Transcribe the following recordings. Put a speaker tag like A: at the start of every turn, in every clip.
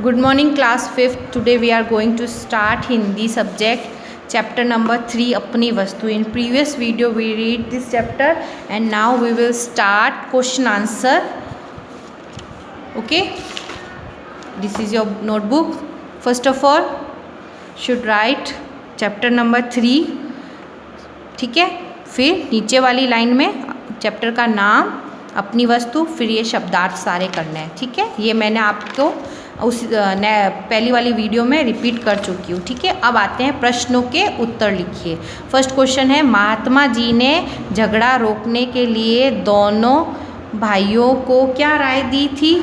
A: Good morning class 5th. Today we are going to start Hindi subject chapter number 3 अपनी वस्तु. In previous video we read this chapter and now we will start question answer. Okay, this is your notebook. First of all should write chapter number 3. ठीक है, फिर नीचे वाली line में chapter का नाम, अपनी वस्तु, फिर ये शब्दार्थ सारे करने हैं. ठीक है, ये मैंने आपको उस पहली वाली वीडियो में रिपीट कर चुकी हूँ. ठीक है, अब आते हैं प्रश्नों के उत्तर लिखिए. फर्स्ट क्वेश्चन है, महात्मा जी ने झगड़ा रोकने के लिए दोनों भाइयों को क्या राय दी थी?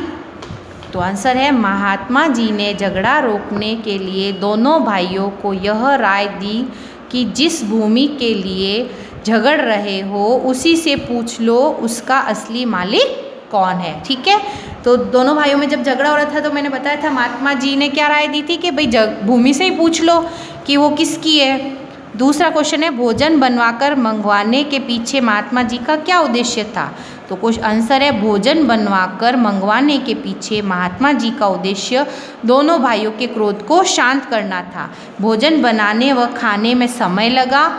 A: तो आंसर है, महात्मा जी ने झगड़ा रोकने के लिए दोनों भाइयों को यह राय दी कि जिस भूमि के लिए झगड़ रहे हो उसी से पूछ लो उसका असली मालिक कौन है. ठीक है, तो दोनों भाइयों में जब झगड़ा हो रहा था तो मैंने बताया था महात्मा जी ने क्या राय दी थी कि भाई भूमि से ही पूछ लो कि वो किसकी है. दूसरा क्वेश्चन है, भोजन बनवाकर मंगवाने के पीछे महात्मा जी का क्या उद्देश्य था? तो कुछ आंसर है, भोजन बनवाकर मंगवाने के पीछे महात्मा जी का उद्देश्य दोनों भाइयों के क्रोध को शांत करना था. भोजन बनाने व खाने में समय लगा,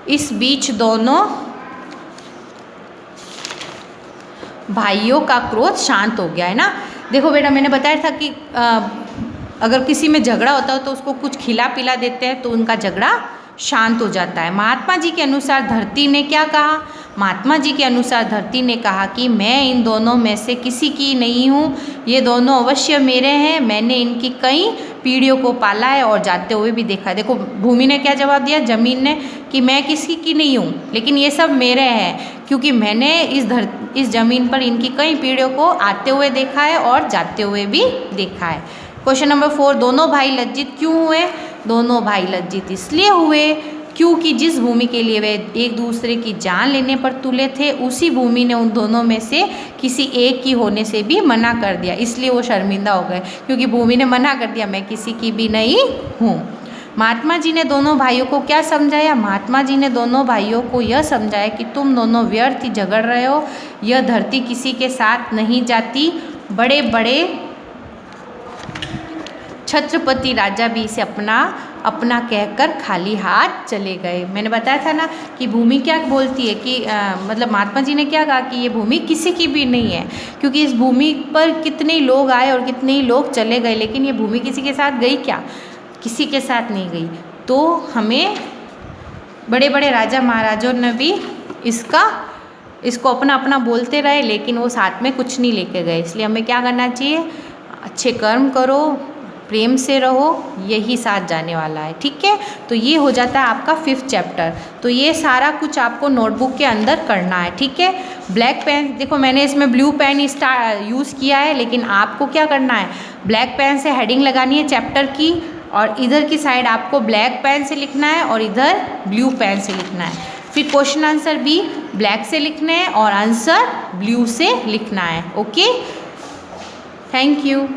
A: इस बीच दोनों भाइयों का क्रोध शांत हो गया. है ना. देखो बेटा, मैंने बताया था कि अगर किसी में झगड़ा होता हो तो उसको कुछ खिला पिला देते हैं तो उनका झगड़ा शांत हो जाता है. महात्मा जी के अनुसार धरती ने क्या कहा? महात्मा जी के अनुसार धरती ने कहा कि मैं इन दोनों में से किसी की नहीं हूँ, ये दोनों अवश्य मेरे हैं. मैंने इनकी कई पीढ़ियों को पाला है और जाते हुए भी देखा है. देखो, भूमि ने क्या जवाब दिया, जमीन ने, कि मैं किसी की नहीं हूँ लेकिन ये सब मेरे हैं क्योंकि मैंने इस ज़मीन पर इनकी कई पीढ़ियों को आते हुए देखा है और जाते हुए भी देखा है. क्वेश्चन नंबर 4, दोनों भाई लज्जित क्यों हुए? दोनों भाई लज्जित इसलिए हुए क्योंकि जिस भूमि के लिए वे एक दूसरे की जान लेने पर तुले थे उसी भूमि ने उन दोनों में से किसी एक की होने से भी मना कर दिया. इसलिए वो शर्मिंदा हो गए क्योंकि भूमि ने मना कर दिया, मैं किसी की भी नहीं हूँ. महात्मा जी ने दोनों भाइयों को क्या समझाया? महात्मा जी ने दोनों भाइयों को यह समझाया कि तुम दोनों व्यर्थ ही झगड़ रहे हो, यह धरती किसी के साथ नहीं जाती. बड़े बड़े छत्रपति राजा भी इसे अपना अपना कहकर खाली हाथ चले गए. मैंने बताया था ना कि भूमि क्या बोलती है कि मतलब महात्मा जी ने क्या कहा कि ये भूमि किसी की भी नहीं है क्योंकि इस भूमि पर कितने लोग आए और कितने ही लोग चले गए, लेकिन ये भूमि किसी के साथ गई क्या? किसी के साथ नहीं गई. तो हमें बड़े बड़े राजा महाराजों ने भी इसको अपना अपना बोलते रहे लेकिन वो साथ में कुछ नहीं लेके गए. इसलिए हमें क्या करना चाहिए? अच्छे कर्म करो, प्रेम से रहो, यही साथ जाने वाला है. ठीक है, तो ये हो जाता है आपका 5th चैप्टर. तो ये सारा कुछ आपको नोटबुक के अंदर करना है. ठीक है, ब्लैक पेन, देखो मैंने इसमें ब्लू पेन यूज़ किया है लेकिन आपको क्या करना है, ब्लैक पेन से हेडिंग लगानी है चैप्टर की और इधर की साइड आपको ब्लैक पेन से लिखना है और इधर ब्लू पेन से लिखना है. फिर क्वेश्चन आंसर भी ब्लैक से लिखने हैं और आंसर ब्लू से लिखना है. Okay, thank you.